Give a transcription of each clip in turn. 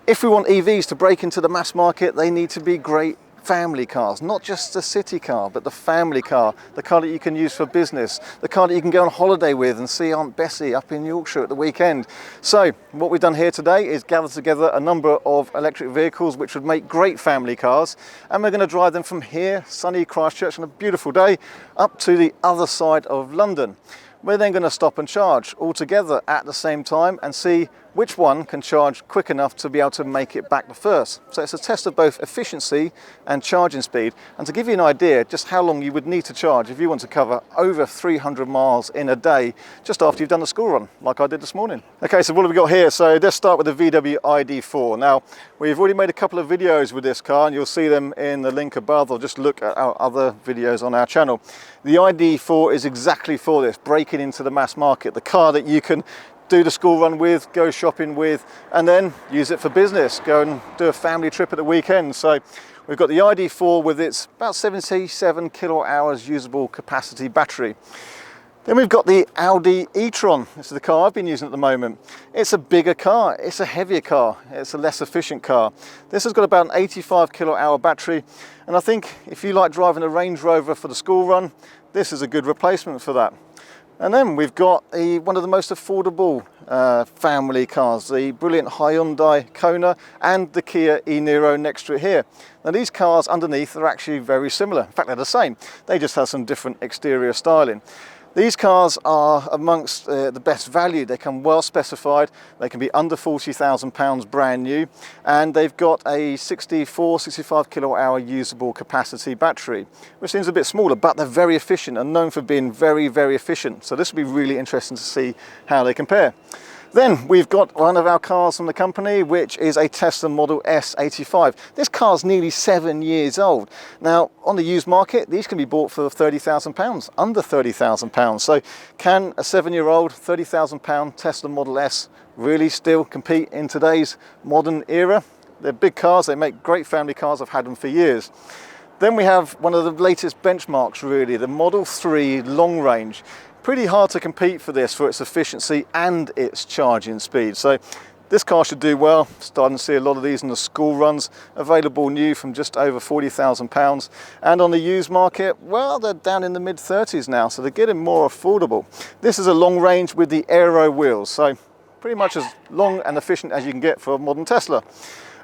If we want EVs to break into the mass market, they need to be great family cars, not just the city car, but the family car, the car that you can use for business, the car that you can go on holiday with and see Aunt Bessie up in Yorkshire at the weekend. So what we've done here today is gather together a number of electric vehicles which would make great family cars, and we're going to drive them from here, sunny Christchurch on a beautiful day, up to the other side of London. We're then going to stop and charge all together at the same time and see which one can charge quick enough to be able to make it back the first. So it's a test of both efficiency and charging speed. And to give you an idea just how long you would need to charge if you want to cover over 300 miles in a day just after you've done the school run, like I did this morning. Okay, so what have we got here? So let's start with the VW ID4. Now, we've already made a couple of videos with this car, and you'll see them in the link above, or just look at our other videos on our channel. The ID4 is exactly for this, breaking into the mass market, the car that you can do the school run with, go shopping with, and then use it for business, go and do a family trip at the weekend. So we've got the ID4 with its about 77 kilowatt hours usable capacity battery. Then we've got the Audi E-Tron. This is the car I've been using at the moment. It's a bigger car, it's a heavier car, it's a less efficient car. This has got about an 85 kilowatt hour battery, and I think if you like driving a Range Rover for the school run, this is a good replacement for that. And then we've got one of the most affordable family cars, the brilliant Hyundai Kona and the Kia E-Niro next to it here. Now these cars underneath are actually very similar. In fact, they're the same. They just have some different exterior styling. These cars are amongst the best value. They come well specified. They can be under £40,000 brand new, and they've got a 65 kilowatt hour usable capacity battery, which seems a bit smaller, but they're very efficient and known for being very, very efficient. So this will be really interesting to see how they compare. Then we've got one of our cars from the company, which is a Tesla Model S 85. This car's nearly 7 years old. Now, on the used market, these can be bought for £30,000, under £30,000. So can a 7-year-old £30,000 Tesla Model S really still compete in today's modern era? They're big cars, they make great family cars, I've had them for years. Then we have one of the latest benchmarks really, the Model 3 long range. Pretty hard to compete for this, for its efficiency and its charging speed. So this car should do well. Starting to see a lot of these in the school runs, available new from just over £40,000. And on the used market, well, they're down in the mid-30s now, so they're getting more affordable. This is a long range with the aero wheels, so pretty much as long and efficient as you can get for a modern Tesla.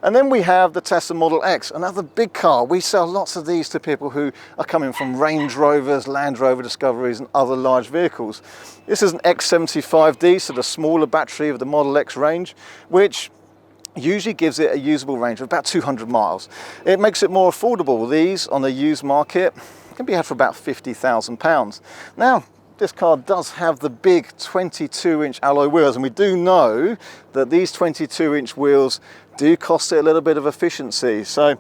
And then we have the Tesla Model X, another big car. We sell lots of these to people who are coming from Range Rovers, Land Rover Discoveries and other large vehicles. This is an X75D, so the smaller battery of the Model X range, which usually gives it a usable range of about 200 miles. It makes it more affordable. These on the used market can be had for about £50,000. Now, this car does have the big 22-inch alloy wheels, and we do know that these 22-inch wheels do cost it a little bit of efficiency. So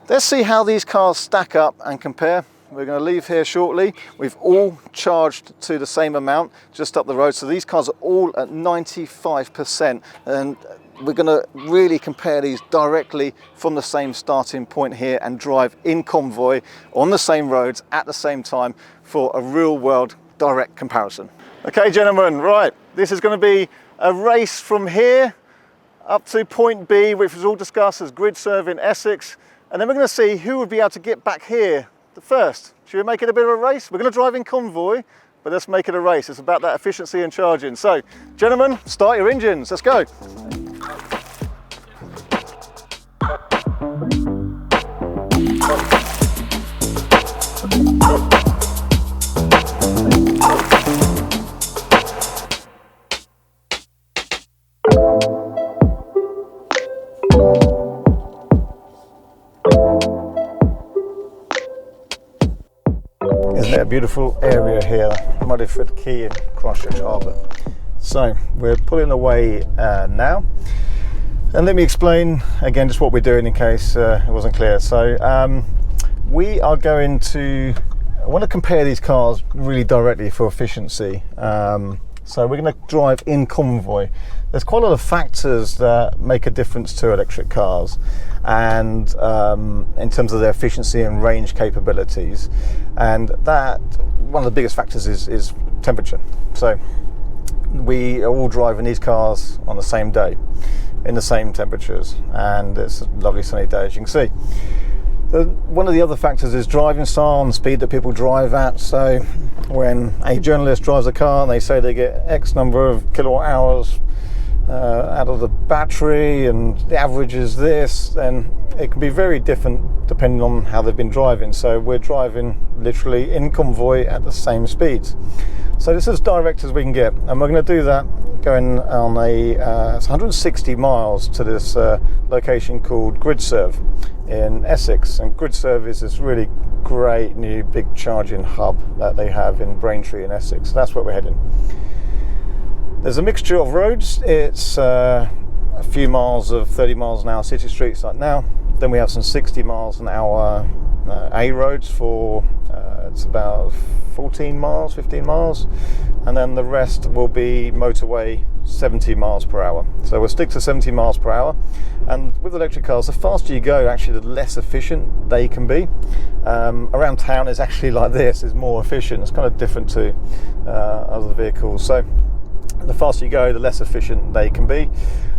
let's see how these cars stack up and compare. We're going to leave here shortly. We've all charged to the same amount just up the road, so these cars are all at 95%, and we're going to really compare these directly from the same starting point here and drive in convoy on the same roads at the same time for a real world direct comparison. Okay, gentlemen, right, this is going to be a race from here up to point B, which was all discussed as grid serving Essex, and then we're going to see who would be able to get back here the first. Should we make it a bit of a race? We're going to drive in convoy, but let's make it a race. It's about that efficiency and charging. So, gentlemen, start your engines. Let's go. Isn't it a beautiful area here, Muddyford Quay in Christchurch Harbour. So we're pulling away now, and let me explain again just what we're doing in case it wasn't clear. So we are going to, I want to compare these cars really directly for efficiency. So we're going to drive in convoy. There's quite a lot of factors that make a difference to electric cars, and in terms of their efficiency and range capabilities, and that one of the biggest factors is temperature. So we are all driving these cars on the same day, in the same temperatures, and it's a lovely sunny day, as you can see. One of the other factors is driving style and speed that people drive at. So when a journalist drives a car and they say they get X number of kilowatt hours out of the battery and the average is this, then it can be very different depending on how they've been driving. So we're driving literally in convoy at the same speeds. So this is as direct as we can get, and we're going to do that going on it's 160 miles to this location called GridServe in Essex. And GridServe is this really great new big charging hub that they have in Braintree in Essex. So that's where we're heading. There's a mixture of roads. It's a few miles of 30 miles an hour city streets like now. Then we have some 60 miles an hour A roads for it's about 15 miles, and then the rest will be motorway 70 miles per hour. So we'll stick to 70 miles per hour. And with electric cars, the faster you go, actually the less efficient they can be. Around town is actually like this, is more efficient. It's kind of different to other vehicles. So the faster you go, the less efficient they can be.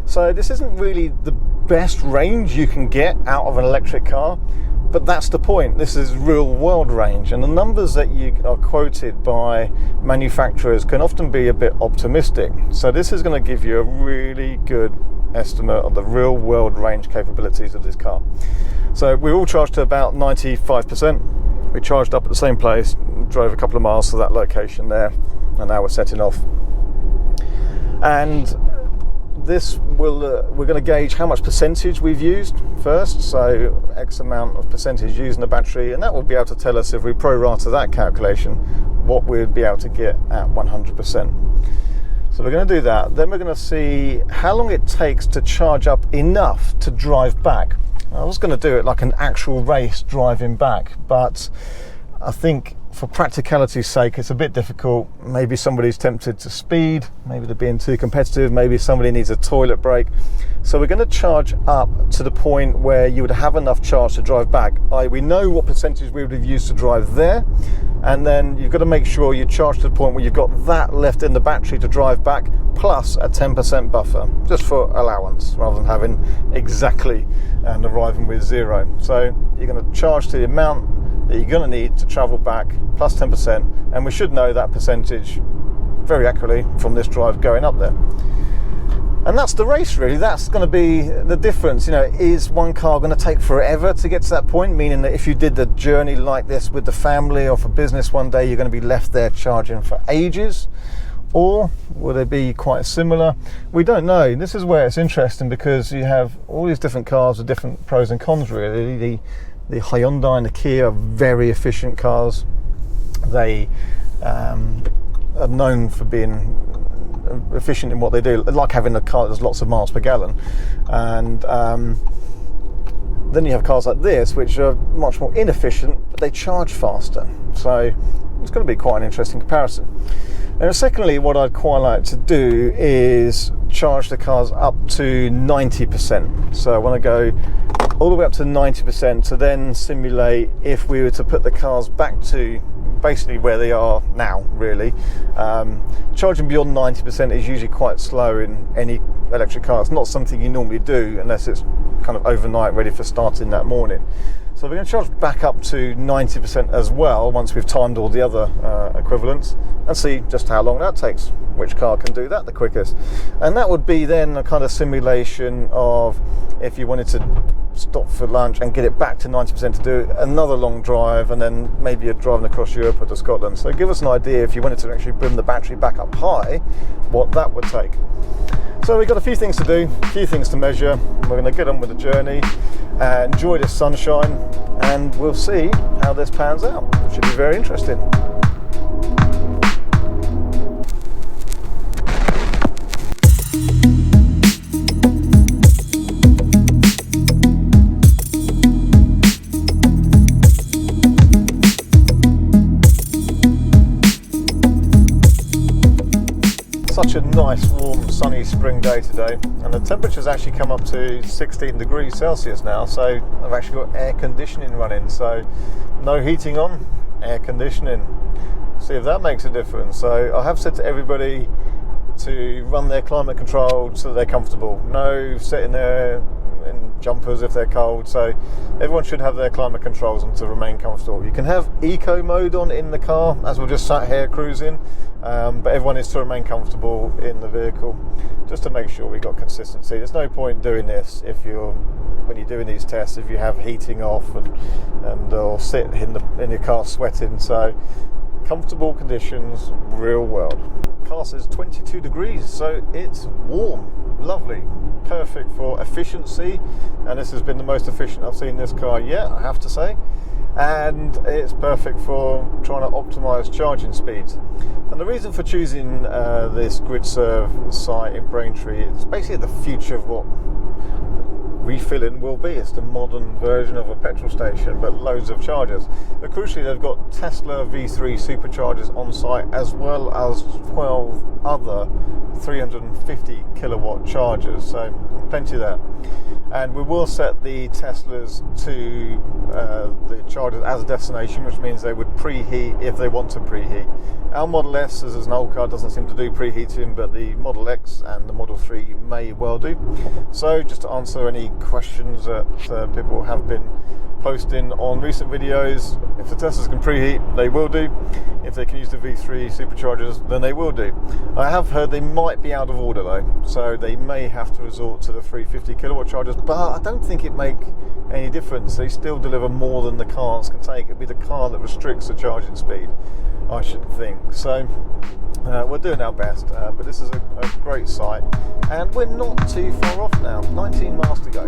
So this isn't really the best range you can get out of an electric car, but that's the point. This is real world range, and the numbers that you are quoted by manufacturers can often be a bit optimistic. So this is going to give you a really good estimate of the real world range capabilities of this car. So we're all charged to about 95%. We charged up at the same place, drove a couple of miles to that location there, and now we're setting off. And this will we're going to gauge how much percentage we've used first, so X amount of percentage using the battery, and that will be able to tell us, if we pro-rata that calculation, what we'd be able to get at 100%. So we're going to do that. Then we're going to see how long it takes to charge up enough to drive back. I was going to do it like an actual race driving back, but I think for practicality's sake it's a bit difficult. Maybe somebody's tempted to speed, maybe they're being too competitive, maybe somebody needs a toilet break. So we're going to charge up to the point where you would have enough charge to drive back. We know what percentage we would have used to drive there, and then you've got to make sure you charge to the point where you've got that left in the battery to drive back, plus a 10% buffer, just for allowance, rather than having exactly and arriving with zero. So you're going to charge to the amount that you're going to need to travel back, plus 10%, and we should know that percentage very accurately from this drive going up there. And that's the race, really. That's going to be the difference. You know, is one car going to take forever to get to that point, meaning that if you did the journey like this with the family or for business one day, you're going to be left there charging for ages? Or will they be quite similar? We don't know. This is where it's interesting, because you have all these different cars with different pros and cons, really. The Hyundai and the Kia are very efficient cars. They are known for being efficient in what they do, like having a car that does lots of miles per gallon. And then you have cars like this, which are much more inefficient, but they charge faster. So it's going to be quite an interesting comparison. And secondly, what I'd quite like to do is charge the cars up to 90%. So I want to go all the way up to 90% to then simulate if we were to put the cars back to basically where they are now, really. Charging beyond 90% is usually quite slow in any electric car. It's not something you normally do unless it's kind of overnight, ready for starting that morning. So we're going to charge back up to 90% as well, once we've timed all the other equivalents, and see just how long that takes, which car can do that the quickest. And that would be then a kind of simulation of if you wanted to stop for lunch and get it back to 90% to do another long drive, and then maybe you're driving across Europe or to Scotland. So give us an idea, if you wanted to actually bring the battery back up high, what that would take. So we've got a few things to do, a few things to measure. We're going to get on with the journey, enjoy this sunshine, and we'll see how this pans out. Should be very interesting. Such a nice, warm, sunny spring day today, and the temperature's actually come up to 16 degrees Celsius now, so I've actually got air conditioning running, so no heating on, air conditioning. See if that makes a difference. So I have said to everybody to run their climate control so that they're comfortable. No sitting there in jumpers if they're cold. So everyone should have their climate controls on to remain comfortable. You can have eco mode on in the car as we're just sat here cruising, but everyone is to remain comfortable in the vehicle, just to make sure we got consistency. There's no point doing this when you're doing these tests if you have heating off and or sit in your car sweating. So comfortable conditions, real world. Car says 22 degrees, so it's warm, lovely, perfect for efficiency, and this has been the most efficient I've seen this car yet, I have to say. And it's perfect for trying to optimize charging speeds. And the reason for choosing this GridServe site in Braintree is basically the future of what refilling will be. It's the modern version of a petrol station, but loads of chargers. But crucially, they've got Tesla V3 superchargers on site, as well as 12 other 350 kilowatt chargers, so plenty there. And we will set the Teslas to the chargers as a destination, which means they would preheat if they want to preheat. Our Model S, as an old car, doesn't seem to do preheating, but the Model X and the Model 3 may well do. So just to answer any questions that people have been posting on recent videos, if the Teslas can preheat, they will do. If they can use the V3 superchargers, then they will do. I have heard they might be out of order though, so they may have to resort to the 350 kilowatt chargers, but I don't think it make any difference. They still deliver more than the cars can take. It'd be the car that restricts the charging speed, I should think. So we're doing our best, but this is a great site, and we're not too far off now. 19 miles to go.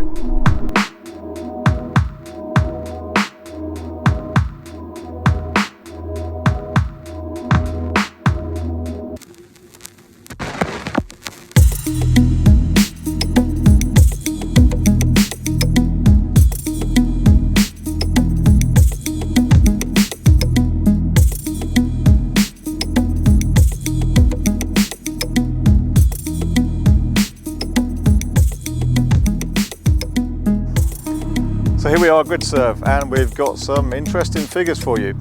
So here we are, GridServe, and we've got some interesting figures for you.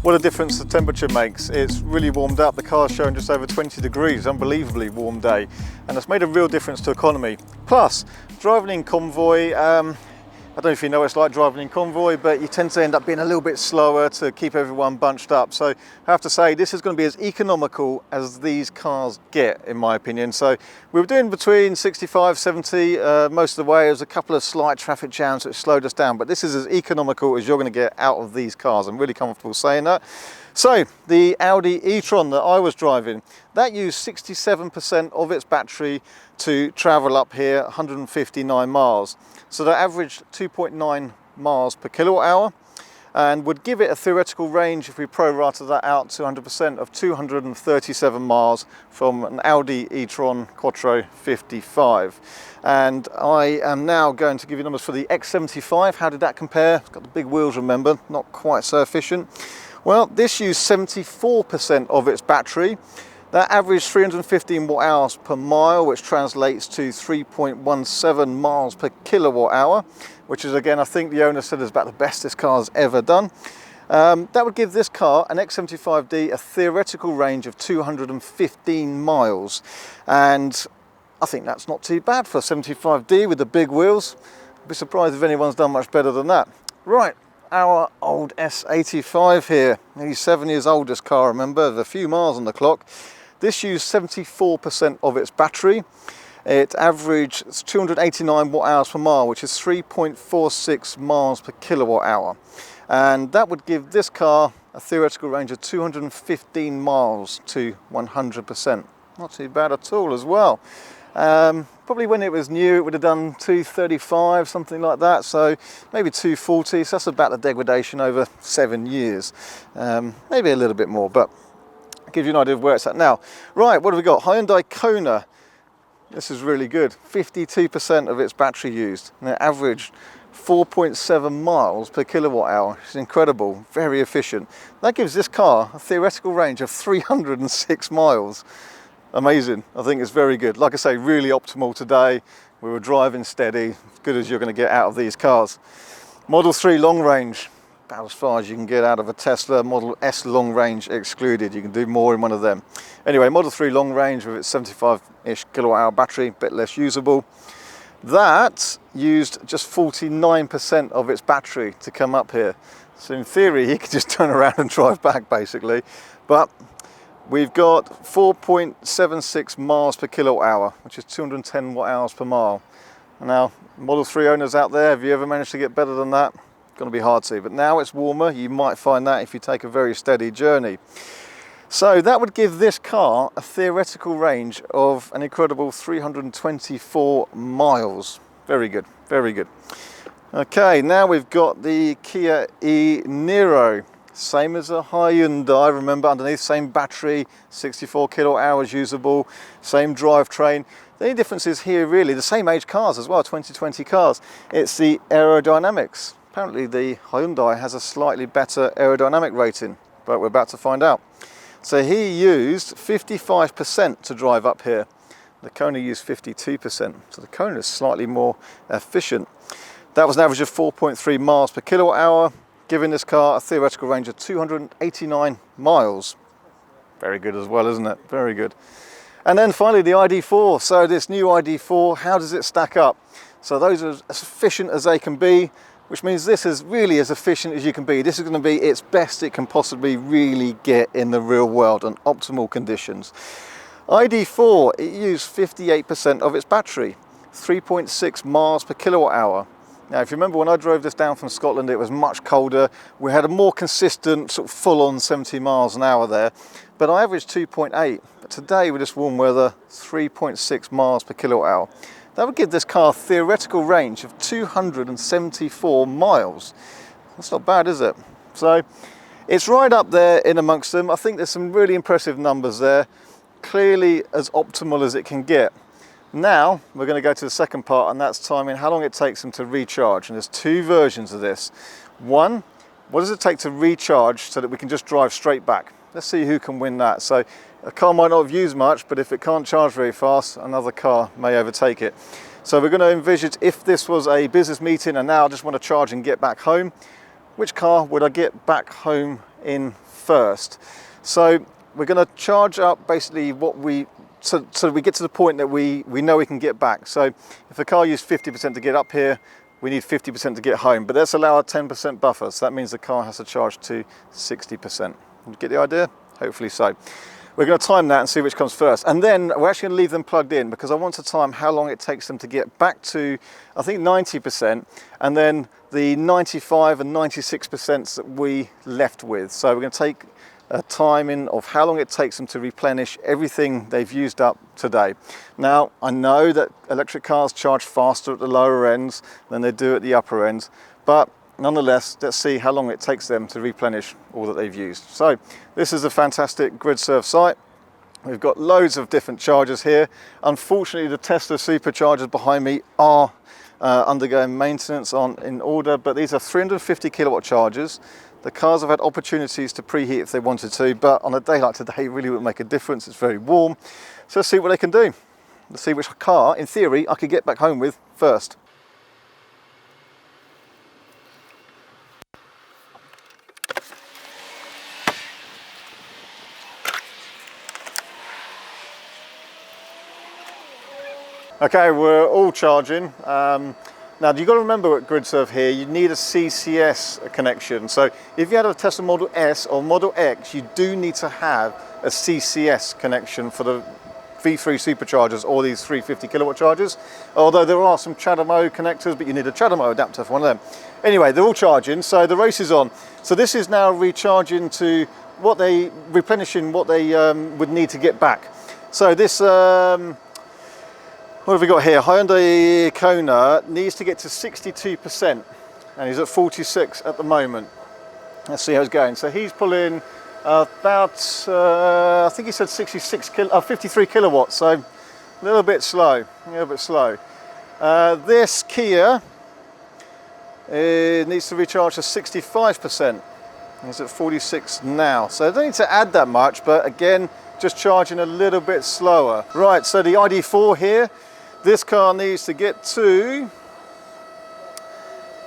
What a difference the temperature makes. It's really warmed up. The car's showing just over 20 degrees, unbelievably warm day, and it's made a real difference to economy. Plus, driving in convoy, I don't know if you know what it's like driving in convoy, but you tend to end up being a little bit slower to keep everyone bunched up. So I have to say, this is going to be as economical as these cars get, in my opinion. So we were doing between 65, 70 most of the way. There was a couple of slight traffic jams which slowed us down, but this is as economical as you're going to get out of these cars. I'm really comfortable saying that. So the Audi e-Tron that I was driving, that used 67% of its battery to travel up here 159 miles. So that averaged 2.9 miles per kilowatt hour, and would give it a theoretical range, if we pro-rata that out to 100%, of 237 miles from an Audi e-Tron Quattro 55. And I am now going to give you numbers for the X75. How did that compare? It's got the big wheels, remember, not quite so efficient. Well, this used 74% of its battery. That averaged 315 watt hours per mile, which translates to 3.17 miles per kilowatt hour, which is, again, I think the owner said is about the best this car's ever done. That would give this car, an X75D, a theoretical range of 215 miles. And I think that's not too bad for a 75D with the big wheels. I'd be surprised if anyone's done much better than that. Right. Our old S85 here, nearly 7 years old this car, remember, with a few miles on the clock. This used 74% of its battery. It averaged 289 watt hours per mile, which is 3.46 miles per kilowatt hour. And that would give this car a theoretical range of 215 miles to 100%. Not too bad at all as well. Probably when it was new, it would have done 235, something like that. So maybe 240. So that's about the degradation over 7 years. Maybe a little bit more, but I'll give you an idea of where it's at now. Right, what have we got? Hyundai Kona. This is really good. 52% of its battery used, and it averaged 4.7 miles per kilowatt hour. It's incredible, very efficient. That gives this car a theoretical range of 306 miles. Amazing. I think it's very good. Like I say, really optimal today. We were driving steady, as good as you're going to get out of these cars. Model 3 long range, about as far as you can get out of a Tesla. Model S long range excluded. You can do more in one of them. Anyway, Model 3 long range with its 75-ish kilowatt hour battery, a bit less usable. That used just 49% of its battery to come up here. So in theory, you could just turn around and drive back basically. But we've got 4.76 miles per kilowatt hour, which is 210 watt hours per mile. Now, Model 3 owners out there, have you ever managed to get better than that? It's going to be hard to, but now it's warmer. You might find that if you take a very steady journey. So that would give this car a theoretical range of an incredible 324 miles. Very good, very good. Okay, now we've got the Kia E-Niro. Same as a Hyundai, remember, underneath, same battery, 64 kilowatt hours usable, same drivetrain. The only difference is here really, the same age cars as well, 2020 cars. It's the aerodynamics. Apparently the Hyundai has a slightly better aerodynamic rating, but we're about to find out. So he used 55% to drive up here. The Kona used 52%, so the Kona is slightly more efficient. That was an average of 4.3 miles per kilowatt hour, giving this car a theoretical range of 289 miles. Very good as well, isn't it? Very good. And then finally the ID4. So this new ID4, how does it stack up? So those are as efficient as they can be, which means this is really as efficient as you can be. This is going to be its best it can possibly really get in the real world on optimal conditions. ID4, it used 58% of its battery, 3.6 miles per kilowatt hour. Now, if you remember when I drove this down from Scotland, it was much colder. We had a more consistent sort of full-on 70 miles an hour there, but I averaged 2.8. But today with this warm weather, 3.6 miles per kilowatt hour. That would give this car a theoretical range of 274 miles. That's not bad, is it? So it's right up there in amongst them. I think there's some really impressive numbers there. Clearly as optimal as it can get. Now we're going to go to the second part, and that's timing how long it takes them to recharge. And there's two versions of this. One, what does it take to recharge so that we can just drive straight back? Let's see who can win that. So a car might not have used much, but if it can't charge very fast, another car may overtake it. So we're going to envisage if this was a business meeting and now I just want to charge and get back home, which car would I get back home in first? So we're going to charge up basically what we, so we get to the point that we know we can get back. So if a car used 50% to get up here, we need 50% to get home, but let's allow a 10% buffer. So that means the car has to charge to 60%. You get the idea? Hopefully so. We're going to time that and see which comes first. And then we're actually going to leave them plugged in because I want to time how long it takes them to get back to, I think, 90%, and then the 95 and 96% that we left with. So we're going to take a timing of how long it takes them to replenish everything they've used up today. Now, I know that electric cars charge faster at the lower ends than they do at the upper ends, but nonetheless, let's see how long it takes them to replenish all that they've used. So this is a fantastic GridServe site. We've got loads of different chargers here. Unfortunately, the Tesla superchargers behind me are undergoing maintenance in order, but these are 350 kilowatt chargers. The cars have had opportunities to preheat if they wanted to, but on a day like today, it really wouldn't make a difference. It's very warm. So let's see what they can do. Let's see which car, in theory, I could get back home with first. Okay, we're all charging. Now you've got to remember at GridServe here, you need a CCS connection. So if you had a Tesla Model S or Model X, you do need to have a CCS connection for the V3 superchargers or these 350 kilowatt chargers. Although there are some CHAdeMO connectors, but you need a CHAdeMO adapter for one of them. Anyway, they're all charging, so the race is on. So this is now recharging to replenishing what they would need to get back. So this, what have we got here? Hyundai Kona needs to get to 62%, and he's at 46 at the moment. Let's see how it's going. So he's pulling about, I think he said 53 kilowatts, so a little bit slow, this Kia needs to recharge to 65%. He's at 46 now, so I don't need to add that much, but again, just charging a little bit slower. Right, so the ID4 here, this car needs to get to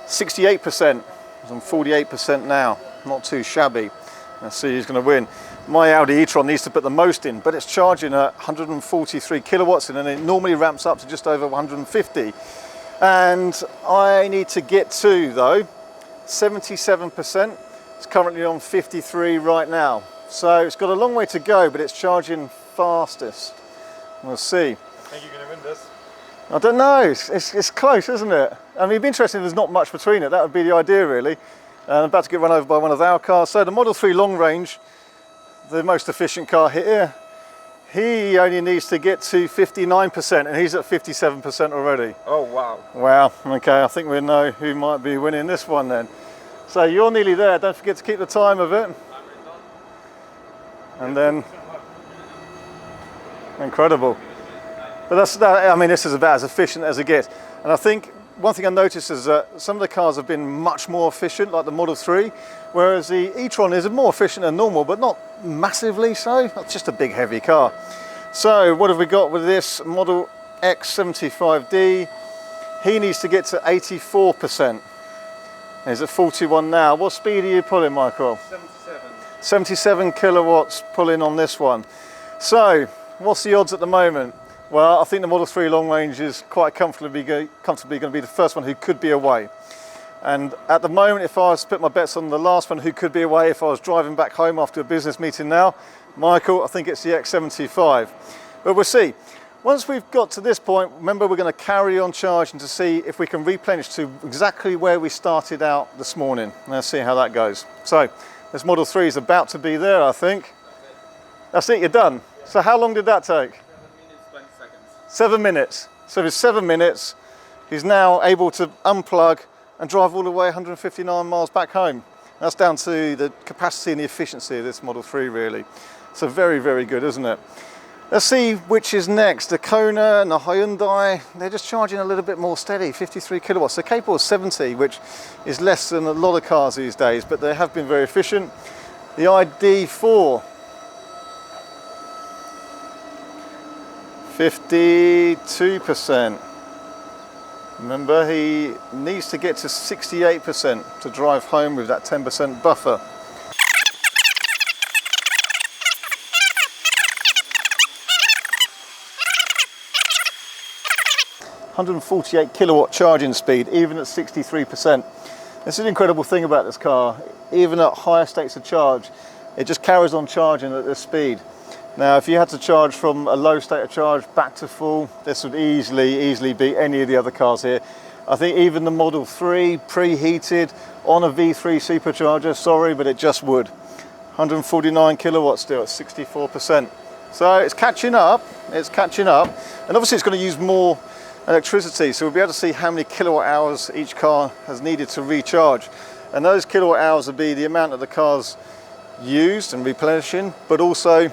68%. He's on 48% now, not too shabby. Let's see who's going to win. My Audi E-Tron needs to put the most in, but it's charging at 143 kilowatts and then it normally ramps up to just over 150. And I need to get to, though, 77%. It's currently on 53 right now. So it's got a long way to go, but it's charging fastest. We'll see. I think you're going to win this. I don't know, it's close, isn't it? I mean, it'd be interesting if there's not much between it. That would be the idea, really. I'm about to get run over by one of our cars. So the Model 3 long range, the most efficient car here, he only needs to get to 59% and he's at 57% already. Oh, wow. Wow, okay, I think we know who might be winning this one then. So you're nearly there, don't forget to keep the time of it. And then, incredible. But I mean, this is about as efficient as it gets. And I think one thing I noticed is that some of the cars have been much more efficient, like the Model 3, whereas the E-Tron is more efficient than normal, but not massively so. It's just a big, heavy car. So what have we got with this Model X75D? He needs to get to 84%. He's at 41 now. What speed are you pulling, Michael? 77. 77 kilowatts pulling on this one. So what's the odds at the moment? Well, I think the Model 3 long range is quite comfortably going to be the first one who could be away. And at the moment, if I was to put my bets on the last one who could be away, if I was driving back home after a business meeting now, Michael, I think it's the X75. But we'll see. Once we've got to this point, remember we're going to carry on charging to see if we can replenish to exactly where we started out this morning. Let's see how that goes. So this Model 3 is about to be there, I think. That's it, you're done. So how long did that take? 7 minutes. So in 7 minutes, he's now able to unplug and drive all the way 159 miles back home. That's down to the capacity and the efficiency of this Model 3, really. So very, very good, isn't it? Let's see which is next. The Kona and the Hyundai, they're just charging a little bit more steady, 53 kilowatts. They're capable of 70, which is less than a lot of cars these days, but they have been very efficient. The ID4, 52%. Remember, he needs to get to 68% to drive home with that 10% buffer. 148 kilowatt charging speed, even at 63%. This is an incredible thing about this car. Even at higher states of charge, it just carries on charging at this speed. Now, if you had to charge from a low state of charge back to full, this would easily beat any of the other cars here. I think even the Model 3 preheated on a V3 supercharger, sorry, but it just would. 149 kilowatts still at 64%. So it's catching up, and obviously it's going to use more electricity, so we'll be able to see how many kilowatt hours each car has needed to recharge. And those kilowatt hours will be the amount that the car's used and replenishing, but also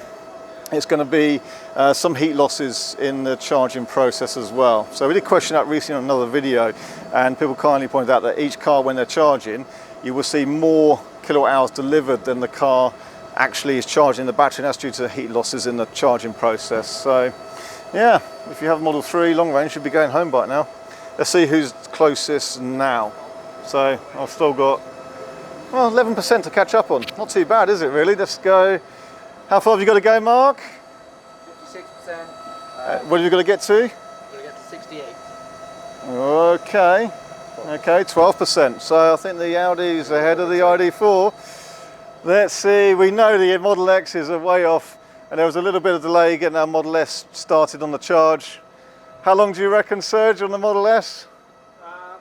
it's going to be some heat losses in the charging process as well. So we did question that recently on another video, and people kindly pointed out that each car, when they're charging, you will see more kilowatt hours delivered than the car actually is charging the battery, and that's due to heat losses in the charging process. So yeah, if you have a Model 3 long range, you'll be going home by now. Let's see who's closest now. So I've still got, well, 11% to catch up on. Not too bad, is it really? Let's go. How far have you got to go, Mark? 56%. What have you got to get to? We're going to get to 68. Okay, 12%. So I think the Audi's ahead of the ID4. Let's see, we know the Model X is a way off, and there was a little bit of delay getting our Model S started on the charge. How long do you reckon, Serge, on the Model S? I'm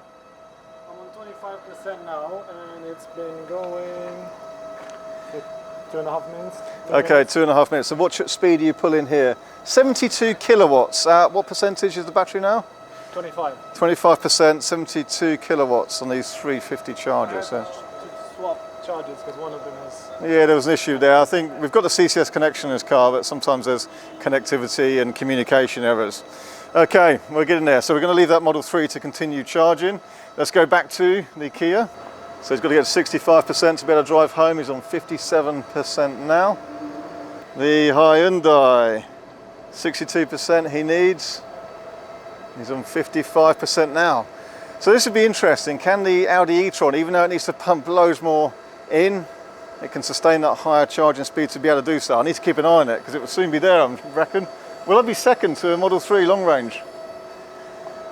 on 25% now, and it's been going for 2.5 minutes. Okay, 2.5 minutes. So what speed are you pulling here? 72 kilowatts. What percentage is the battery now? 25. 25%, 72 kilowatts on these 350 chargers. I had to swap chargers because one of them was... Yeah, there was an issue there. I think we've got the CCS connection in this car, but sometimes there's connectivity and communication errors. Okay, we're getting there. So we're going to leave that Model 3 to continue charging. Let's go back to the Kia. So he's got to get 65% to be able to drive home. He's on 57% now. The Hyundai, 62% he needs. He's on 55% now. So this would be interesting. Can the Audi e-Tron, even though it needs to pump loads more in, it can sustain that higher charging speed to be able to do so? I need to keep an eye on it because it will soon be there, I reckon. Will I be second to a Model 3 long range?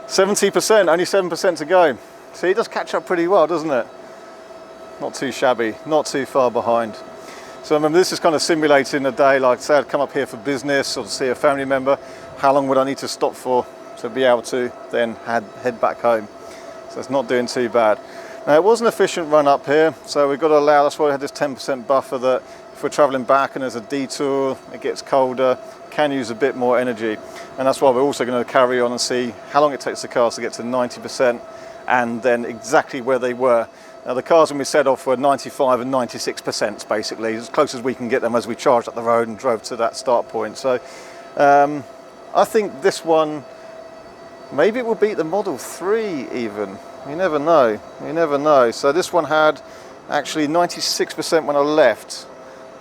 70%, only 7% to go. See, it does catch up pretty well, doesn't it? Not too shabby, not too far behind. So remember, this is kind of simulating a day, like say I'd come up here for business or to see a family member. How long would I need to stop for to be able to then head back home? So it's not doing too bad. Now it was an efficient run up here, so we've got to allow, that's why we had this 10% buffer that if we're traveling back and there's a detour, it gets colder, can use a bit more energy. And that's why we're also going to carry on and see how long it takes the cars to get to 90% and then exactly where they were. Now the cars when we set off were 95 and 96% basically, as close as we can get them as we charged up the road and drove to that start point. So I think this one, maybe it will beat the Model 3 even. You never know, you never know. So this one had actually 96% when I left.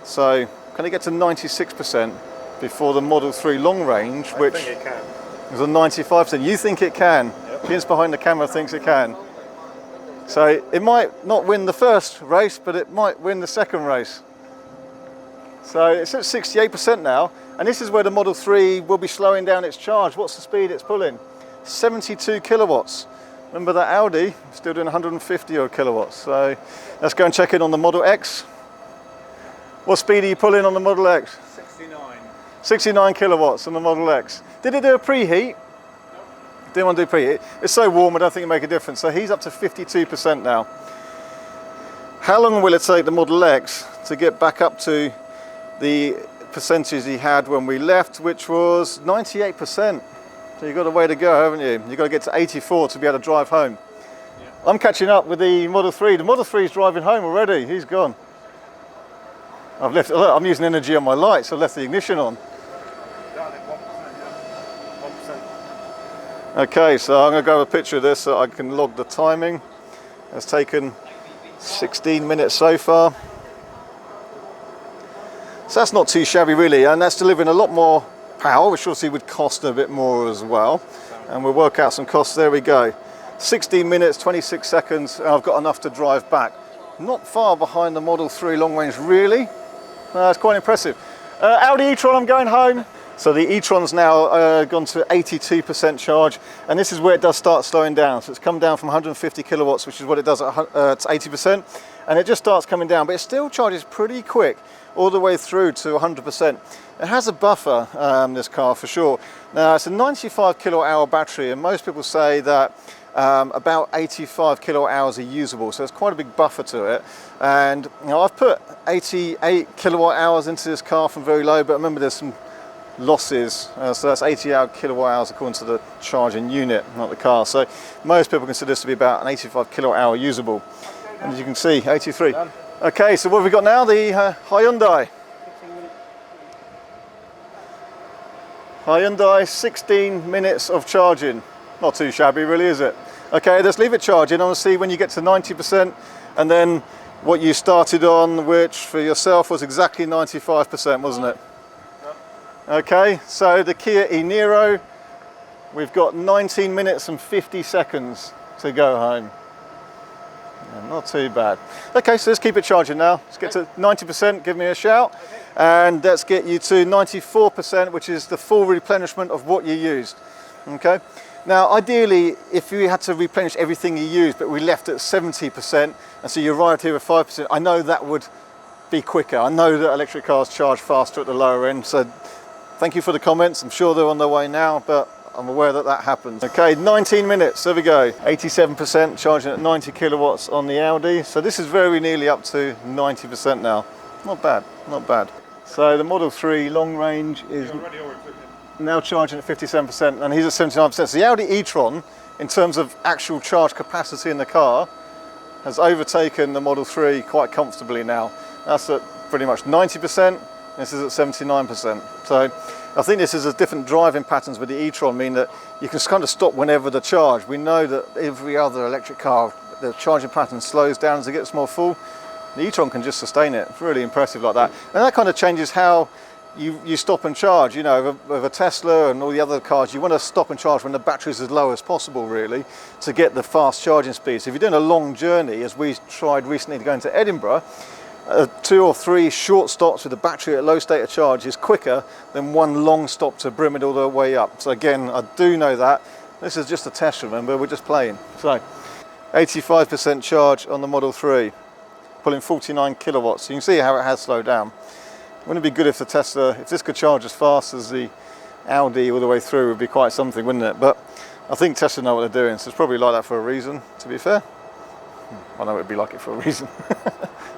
So can it get to 96% before the Model 3 long range, which I think it can. is a 95%. You think it can? Yep. Vince behind the camera thinks it can. So it might not win the first race, but it might win the second race. So it's at 68% now, and this is where the Model 3 will be slowing down its charge. What's the speed it's pulling? 72 kilowatts. Remember that Audi, still doing 150 odd kilowatts. So let's go and check in on the Model X. What speed are you pulling on the Model X? 69. 69 kilowatts on the Model X. Did it do a preheat? Didn't want to do preheat. It's so warm, I don't think it'll make a difference. So he's up to 52% now. How long will it take the Model X to get back up to the percentage he had when we left, which was 98%? So you've got a way to go, haven't you? You've got to get to 84 to be able to drive home. Yeah. I'm catching up with the Model 3. The Model 3 is driving home already. He's gone. I'm using energy on my lights, so I left the ignition on. Down at 1%, yeah. 1%. Okay, so I'm going to grab a picture of this so I can log the timing. It's taken 16 minutes so far. So that's not too shabby really, and that's delivering a lot more power, which obviously would cost a bit more as well. And we'll work out some costs. There we go. 16 minutes, 26 seconds, and I've got enough to drive back. Not far behind the Model 3 long range really. It's quite impressive. Audi e-Tron, I'm going home. So the e-Tron's now gone to 82% charge, and this is where it does start slowing down. So it's come down from 150 kilowatts, which is what it does at 80%, and it just starts coming down, but it still charges pretty quick all the way through to 100%. It has a buffer, this car, for sure. Now it's a 95 kilowatt hour battery, and most people say that about 85 kilowatt hours are usable, so it's quite a big buffer to it. And you know, I've put 88 kilowatt hours into this car from very low, but remember there's some losses, so that's 80 kilowatt hours according to the charging unit, not the car. So most people consider this to be about an 85 kilowatt hour usable, and as you can see, 83. Done. Okay, so what have we got now? The Hyundai. Hyundai, 16 minutes of charging. Not too shabby really, is it? Okay, let's leave it charging. I want to see when you get to 90%, and then what you started on, which for yourself was exactly 95%, wasn't it? Okay, so the Kia E-Niro, we've got 19 minutes and 50 seconds to go home. Yeah, not too bad. Okay, so let's keep it charging now. Let's get to 90%, give me a shout. And let's get you to 94%, which is the full replenishment of what you used. Okay. Now, ideally, if you had to replenish everything you used, but we left at 70%, and so you arrived here at 5%, I know that would be quicker. I know that electric cars charge faster at the lower end, so thank you for the comments. I'm sure they're on their way now, but I'm aware that that happens. Okay, 19 minutes, there we go. 87% charging at 90 kilowatts on the Audi. So this is very nearly up to 90% now. Not bad, not bad. So the Model 3 long range is now charging at 57%, and he's at 79%. So the Audi e-Tron, in terms of actual charge capacity in the car, has overtaken the Model 3 quite comfortably now. That's at pretty much 90%, this is at 79%. So I think this is a different driving patterns with the e-Tron, mean that you can kind of stop whenever the charge. We know that every other electric car, the charging pattern slows down as it gets more full. The e-Tron can just sustain it. It's really impressive like that. And that kind of changes how you stop and charge. You know, with a Tesla and all the other cars, you want to stop and charge when the battery's as low as possible, really, to get the fast charging speed. So if you're doing a long journey, as we tried recently to go into Edinburgh, 2 or 3 short stops with the battery at low state of charge is quicker than one long stop to brim it all the way up. So again, I do know that. This is just a test, remember, we're just playing. So 85% charge on the Model 3, pulling 49 kilowatts. So you can see how it has slowed down. Wouldn't it be good if the Tesla, if this could charge as fast as the Audi all the way through, would be quite something, wouldn't it? But I think Tesla know what they're doing, so it's probably like that for a reason, to be fair. I know it'd be like it for a reason.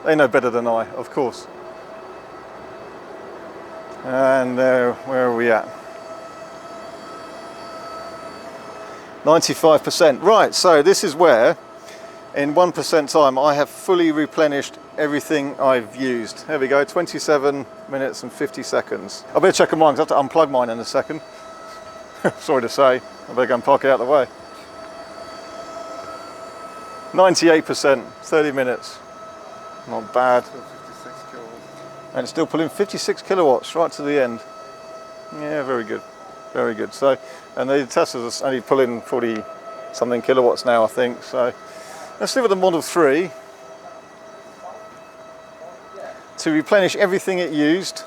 They know better than I, of course. And where are we at? 95%. Right, so this is where, in 1% time, I have fully replenished everything I've used. There we go, 27 minutes and 50 seconds. I better check on mine because I have to unplug mine in a second. Sorry to say, I better go and park it out of the way. 98%, 30 minutes. Not bad. Still 56 kilowatts. And it's still pulling 56 kilowatts right to the end. Yeah, very good. Very good. So, and the Tesla's only pulling 40 something kilowatts now, I think. So let's see what the Model 3, to replenish everything it used.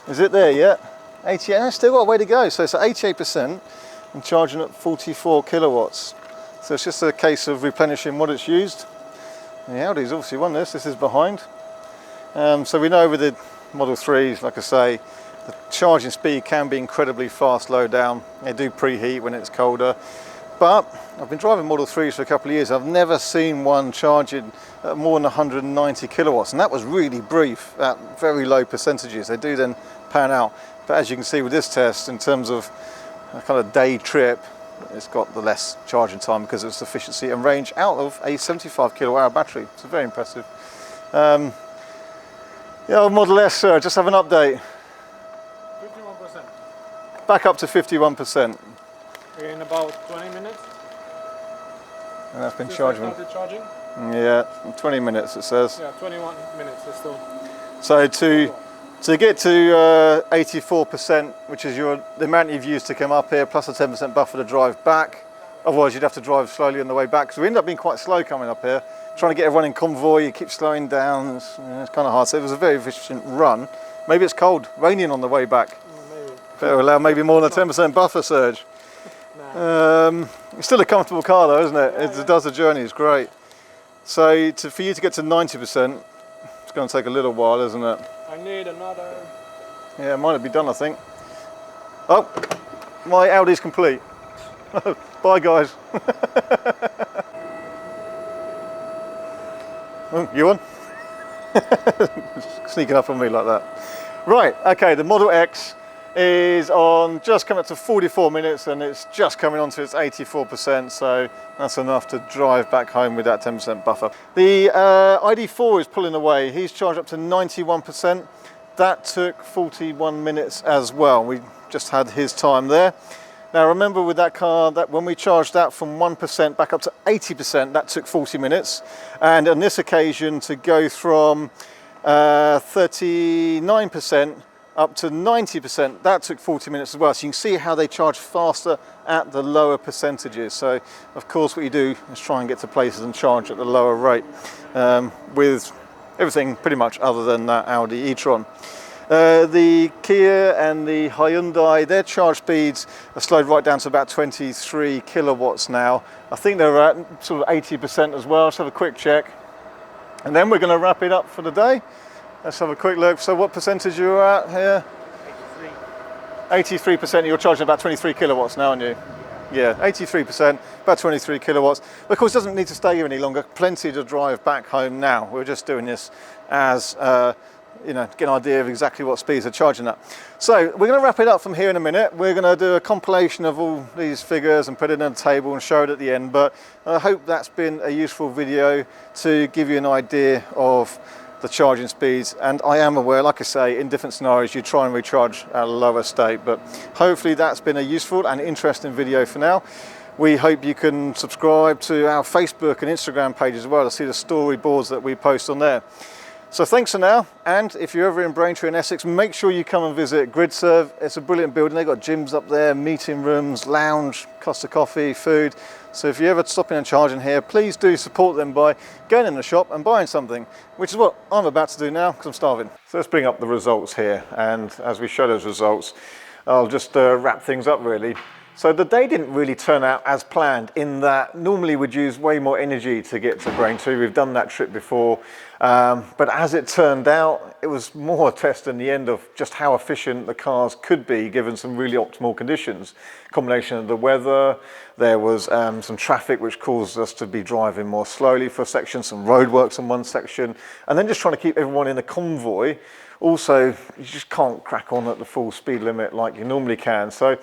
Is it there yet? 88, that's still got a way to go. So it's at 88% and charging at 44 kilowatts. So it's just a case of replenishing what it's used. The Audi's obviously won this. This is behind. So we know with the Model 3s, like I say, the charging speed can be incredibly fast low down. They do preheat when it's colder. But I've been driving Model 3s for a couple of years. I've never seen one charging at more than 190 kilowatts. And that was really brief at very low percentages. They do then pan out. But as you can see with this test, in terms of a kind of day trip, it's got the less charging time because of its efficiency and range out of a 75 kilowatt hour battery. It's very impressive. Yeah, Model S, sir, just have an update. 51%. Back up to 51%. In about 20 minutes. And that's been Since charging. I started charging. Yeah, 20 minutes it says. Yeah, 21 minutes is still. So to get to 84%, which is the amount you've used to come up here, plus a 10% buffer to drive back. Otherwise you'd have to drive slowly on the way back. So we ended up being quite slow coming up here. Trying to get everyone in convoy, you keep slowing down. It's kind of hard. So it was a very efficient run. Maybe it's cold, raining on the way back. Maybe. Better allow maybe more than a 10% buffer surge. Nah. It's still a comfortable car though, isn't it? It does the journey, it's great. So for you to get to 90%, it's going to take a little while, isn't it? I need another. Yeah, mine will be done, I think. Oh, my Audi's complete. Bye, guys. Oh, you on? Sneaking up on me like that. Right, okay, the Model X is on just coming up to 44 minutes and it's just coming on to its 84%, so that's enough to drive back home with that 10% buffer. The ID4 is pulling away. He's charged up to 91%. That took 41 minutes as well. We just had his time there. Now remember with that car, that when we charged that from 1% back up to 80%, that took 40 minutes. And on this occasion to go from 39% up to 90%, that took 40 minutes as well. So you can see how they charge faster at the lower percentages. So of course what you do is try and get to places and charge at the lower rate with everything pretty much other than that Audi E-Tron. The Kia and the Hyundai, their charge speeds are slowed right down to about 23 kilowatts now. I think they're at sort of 80% as well. Let's have a quick check. And then we're going to wrap it up for the day. Let's have a quick look. So what percentage you're at here? 83. 83%, you're charging about 23 kilowatts now, aren't you? Yeah, 83%, about 23 kilowatts. But of course, it doesn't need to stay here any longer. Plenty to drive back home now. We're just doing this as, you know, to get an idea of exactly what speeds are charging at. So we're going to wrap it up from here in a minute. We're going to do a compilation of all these figures and put it on a table and show it at the end. But I hope that's been a useful video to give you an idea of the charging speeds. And I am aware, like I say, in different scenarios you try and recharge at a lower state, but hopefully that's been a useful and interesting video for now. We hope you can subscribe to our Facebook and Instagram page as well to see the storyboards that we post on there. So thanks for now, and if you're ever in Braintree in Essex, make sure you come and visit GridServe. It's a brilliant building. They've got gyms up there, meeting rooms, lounge, Costa coffee, food. So if you ever stop in and charge in here, please do support them by going in the shop and buying something, which is what I'm about to do now because I'm starving. So let's bring up the results here, and as we show those results, I'll just wrap things up really. So the day didn't really turn out as planned in that normally we'd use way more energy to get to Braintree. We've done that trip before, but as it turned out, it was more a test in the end of just how efficient the cars could be given some really optimal conditions. Combination of the weather, there was some traffic which caused us to be driving more slowly for a section, some roadworks in one section, and then just trying to keep everyone in a convoy. Also, you just can't crack on at the full speed limit like you normally can. So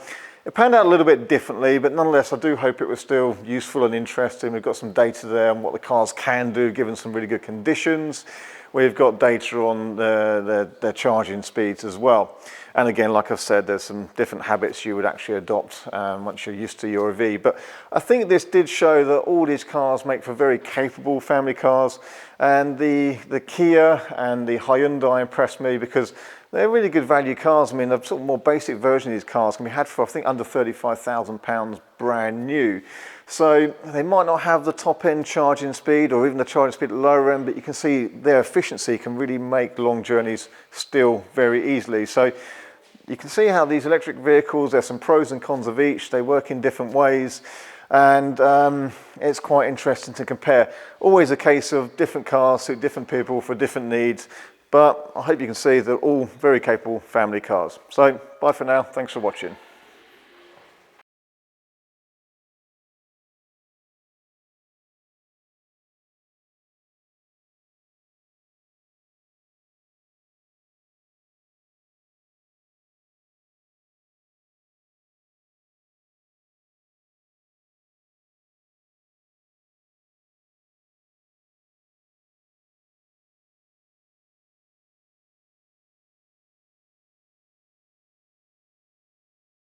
it panned out a little bit differently, but nonetheless, I do hope it was still useful and interesting. We've got some data there on what the cars can do, given some really good conditions. We've got data on their charging speeds as well. And again, like I've said, there's some different habits you would actually adopt once you're used to your EV. But I think this did show that all these cars make for very capable family cars. And the Kia and the Hyundai impressed me because they're really good value cars. I mean, the sort of more basic version of these cars can be had for, I think, under £35,000 brand new. So they might not have the top end charging speed or even the charging speed at the lower end, but you can see their efficiency can really make long journeys still very easily. So you can see how these electric vehicles, there's some pros and cons of each. They work in different ways. And it's quite interesting to compare. Always a case of different cars suit different people for different needs. But I hope you can see they're all very capable family cars. So bye for now. Thanks for watching.